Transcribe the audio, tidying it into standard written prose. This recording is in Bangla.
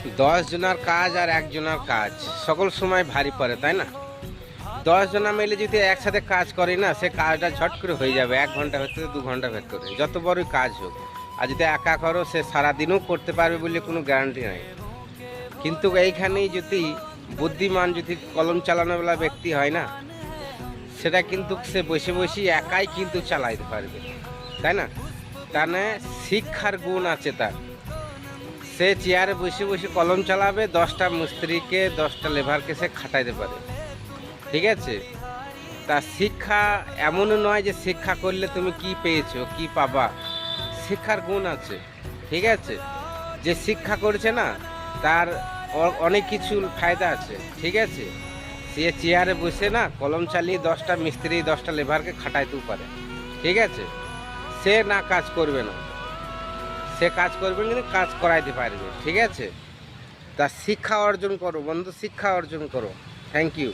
জনের কাজ আর একজনের কাজ সকল সময় ভারী পড়ে, তাই না? 10 জনা মিলে যদি একসাথে কাজ করে না, সে কাজটা ঝট করে হয়ে যাবে 1 ঘন্টা ভেতরে, 2 ঘন্টা ভেতরে, যত বড়ই কাজ হোক। আর যদি একা করো, সে সারাদিনও করতে পারবে বলে কোনো গ্যারান্টি নাই। কিন্তু এইখানেই যদি বুদ্ধিমান, যদি কলম চালানোওয়ালা ব্যক্তি হয় না, সেটা কিন্তু সে বসে বসে একাই কিন্তু চালাইতে পারবে, তাই না? তার শিক্ষার গুণ আছে তার। সে চেয়ারে বসে বসে কলম চালাবে, 10টা মিস্ত্রিকে, 10টা লেবারকে সে খাটাইতে পারে, ঠিক আছে? তা শিক্ষা এমনও নয় যে শিক্ষা করলে তুমি কি পেয়েছো, কি পাবা। শিক্ষার গুণ আছে, ঠিক আছে? যে শিক্ষা করেছে না, তার অনেক কিছু ফায়দা আছে, ঠিক আছে? সে চেয়ারে বসে না কলম চালিয়ে 10টা মিস্ত্রি, 10টা লেবারকে খাটাইতেও পারে, ঠিক আছে? সে না কাজ করবে না, সে কাজ করবে কিন্তু কাজ করাইতে পারবে, ঠিক আছে? তা শিক্ষা অর্জন করো বন্ধু, শিক্ষা অর্জন করো। Thank you.